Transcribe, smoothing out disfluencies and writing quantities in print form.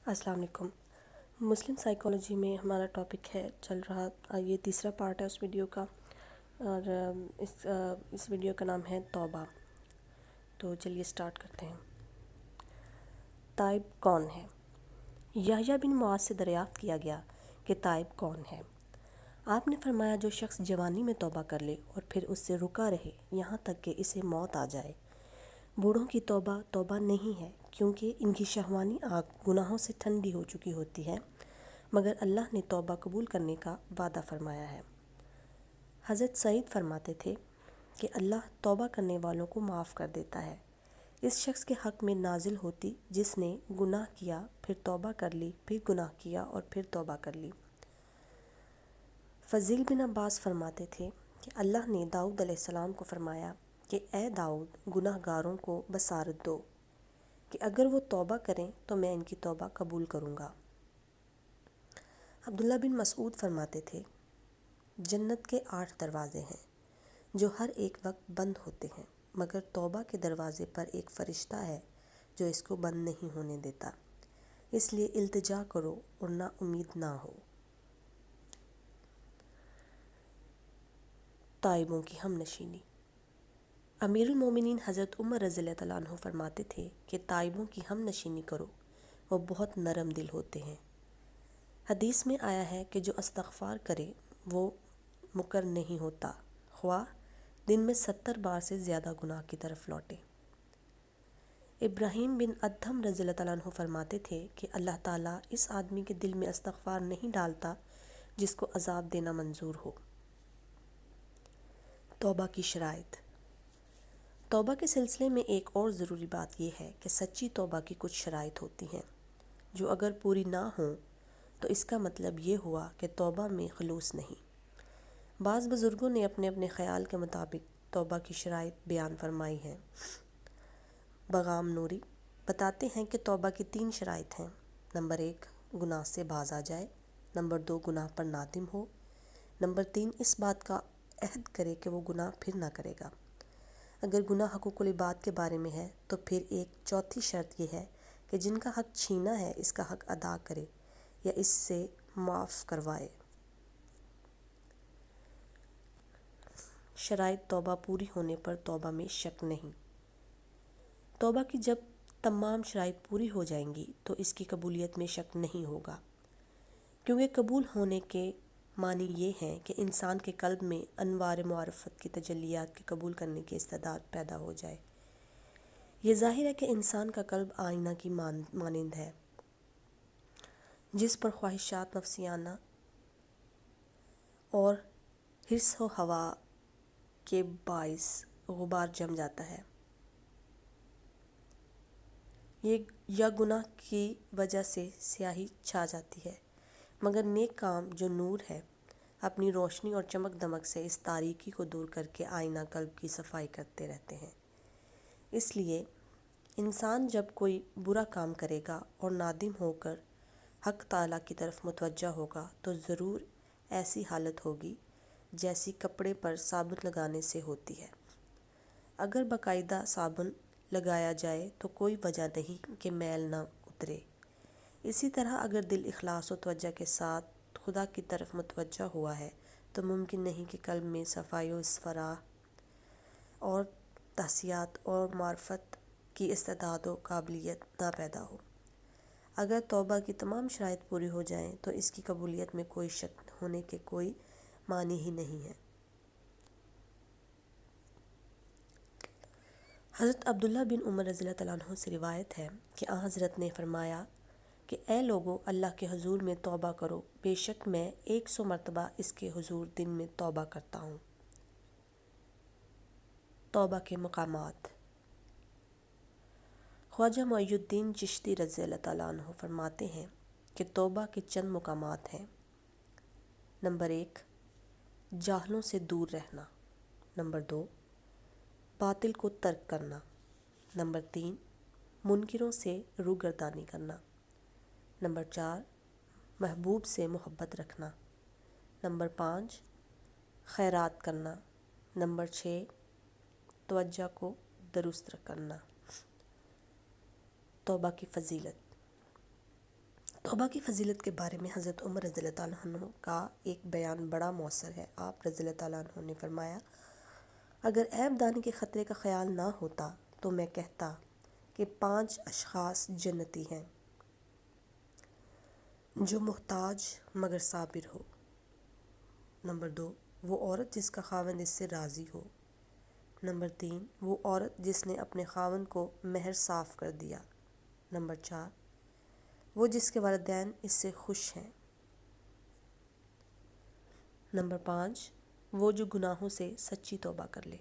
السلام علیکم۔ مسلم سائیکالوجی میں ہمارا ٹاپک چل رہا، یہ تیسرا پارٹ ہے اس ویڈیو کا، اور اس ویڈیو کا نام ہے توبہ۔ تو چلیے سٹارٹ کرتے ہیں۔ تائب کون ہے؟ یحییٰ بن معاذ سے دریافت کیا گیا کہ تائب کون ہے؟ آپ نے فرمایا، جو شخص جوانی میں توبہ کر لے اور پھر اس سے رکا رہے یہاں تک کہ اسے موت آ جائے۔ بوڑھوں کی توبہ توبہ نہیں ہے، کیونکہ ان کی شہوانی آگ گناہوں سے ٹھنڈی ہو چکی ہوتی ہے، مگر اللہ نے توبہ قبول کرنے کا وعدہ فرمایا ہے۔ حضرت سعید فرماتے تھے کہ اللہ توبہ کرنے والوں کو معاف کر دیتا ہے۔ اس شخص کے حق میں نازل ہوتی جس نے گناہ کیا، پھر توبہ کر لی، پھر گناہ کیا اور پھر توبہ کر لی۔ فضیل بن عباس فرماتے تھے کہ اللہ نے داؤد علیہ السلام کو فرمایا کہ اے داؤد، گناہ گاروں کو بصارت دو کہ اگر وہ توبہ کریں تو میں ان کی توبہ قبول کروں گا۔ عبداللہ بن مسعود فرماتے تھے، جنت کے 8 دروازے ہیں جو ہر ایک وقت بند ہوتے ہیں، مگر توبہ کے دروازے پر ایک فرشتہ ہے جو اس کو بند نہیں ہونے دیتا، اس لیے التجا کرو اور نا امید نہ ہو۔ تائبوں کی ہم نشینی۔ امیر المومنین حضرت عمر رضی اللہ تعالیٰ عنہ فرماتے تھے کہ تائبوں کی ہم نشینی کرو، وہ بہت نرم دل ہوتے ہیں۔ حدیث میں آیا ہے کہ جو استغفار کرے وہ مکر نہیں ہوتا، خواہ دن میں 70 بار سے زیادہ گناہ کی طرف لوٹے۔ ابراہیم بن ادھم رضی اللہ تعالیٰ عنہ فرماتے تھے کہ اللہ تعالیٰ اس آدمی کے دل میں استغفار نہیں ڈالتا جس کو عذاب دینا منظور ہو۔ توبہ کی شرائط۔ توبہ کے سلسلے میں ایک اور ضروری بات یہ ہے کہ سچی توبہ کی کچھ شرائط ہوتی ہیں، جو اگر پوری نہ ہوں تو اس کا مطلب یہ ہوا کہ توبہ میں خلوص نہیں۔ بعض بزرگوں نے اپنے اپنے خیال کے مطابق توبہ کی شرائط بیان فرمائی ہیں۔ بغام نوری بتاتے ہیں کہ توبہ کی 3 شرائط ہیں۔ نمبر 1، گناہ سے باز آ جائے۔ نمبر 2، گناہ پر نادم ہو۔ نمبر 3، اس بات کا عہد کرے کہ وہ گناہ پھر نہ کرے گا۔ اگر گناہ حقوق العباد کے بارے میں ہے تو پھر ایک چوتھی شرط یہ ہے کہ جن کا حق چھینا ہے اس کا حق ادا کرے یا اس سے معاف کروائے۔ شرائط توبہ پوری ہونے پر توبہ میں شک نہیں۔ توبہ کی جب تمام شرائط پوری ہو جائیں گی تو اس کی قبولیت میں شک نہیں ہوگا، کیونکہ قبول ہونے کے معنی یہ ہیں کہ انسان کے قلب میں انوار معرفت کی تجلیات کے قبول کرنے کی استعداد پیدا ہو جائے۔ یہ ظاہر ہے کہ انسان کا قلب آئینہ کی مانند ہے، جس پر خواہشات نفسیانہ اور حرص و ہوا کے باعث غبار جم جاتا ہے، یا گناہ کی وجہ سے سیاہی چھا جاتی ہے، مگر نیک کام جو نور ہے اپنی روشنی اور چمک دمک سے اس تاریکی کو دور کر کے آئینہ قلب کی صفائی کرتے رہتے ہیں۔ اس لیے انسان جب کوئی برا کام کرے گا اور نادم ہو کر حق تعالیٰ کی طرف متوجہ ہوگا تو ضرور ایسی حالت ہوگی جیسی کپڑے پر صابن لگانے سے ہوتی ہے۔ اگر باقاعدہ صابن لگایا جائے تو کوئی وجہ نہیں کہ میل نہ اترے۔ اسی طرح اگر دل اخلاص و توجہ کے ساتھ خدا کی طرف متوجہ ہوا ہے تو ممکن نہیں کہ قلب میں صفائی و اصفراء اور تحسیات اور معرفت کی استعداد و قابلیت نہ پیدا ہو۔ اگر توبہ کی تمام شرائط پوری ہو جائیں تو اس کی قبولیت میں کوئی شک ہونے کے کوئی معنی ہی نہیں ہے۔ حضرت عبداللہ بن عمر رضی اللہ تعالیٰ عنہ سے روایت ہے کہ آن حضرت نے فرمایا کہ اے لوگو، اللہ کے حضور میں توبہ کرو، بے شک میں 100 مرتبہ اس کے حضور دن میں توبہ کرتا ہوں۔ توبہ کے مقامات۔ خواجہ معین الدین چشتی رضی اللہ تعالیٰ عنہ فرماتے ہیں کہ توبہ کے چند مقامات ہیں۔ نمبر 1، جاہلوں سے دور رہنا۔ نمبر 2، باطل کو ترک کرنا۔ نمبر 3، منکروں سے روگردانی کرنا۔ نمبر 4، محبوب سے محبت رکھنا۔ نمبر 5، خیرات کرنا۔ نمبر 6، توجہ کو درست کرنا۔ توبہ کی فضیلت۔ توبہ کی فضیلت کے بارے میں حضرت عمر رضی اللہ تعالیٰ عنہ کا ایک بیان بڑا مؤثر ہے۔ آپ رضی اللہ تعالیٰ عنہ نے فرمایا، اگر عیب دانی کے خطرے کا خیال نہ ہوتا تو میں کہتا کہ 5 اشخاص جنتی ہیں: جو محتاج مگر صابر ہو، نمبر 2 وہ عورت جس کا خاوند اس سے راضی ہو، نمبر 3 وہ عورت جس نے اپنے خاوند کو مہر صاف کر دیا، نمبر 4 وہ جس کے والدین اس سے خوش ہیں، نمبر 5 وہ جو گناہوں سے سچی توبہ کر لے۔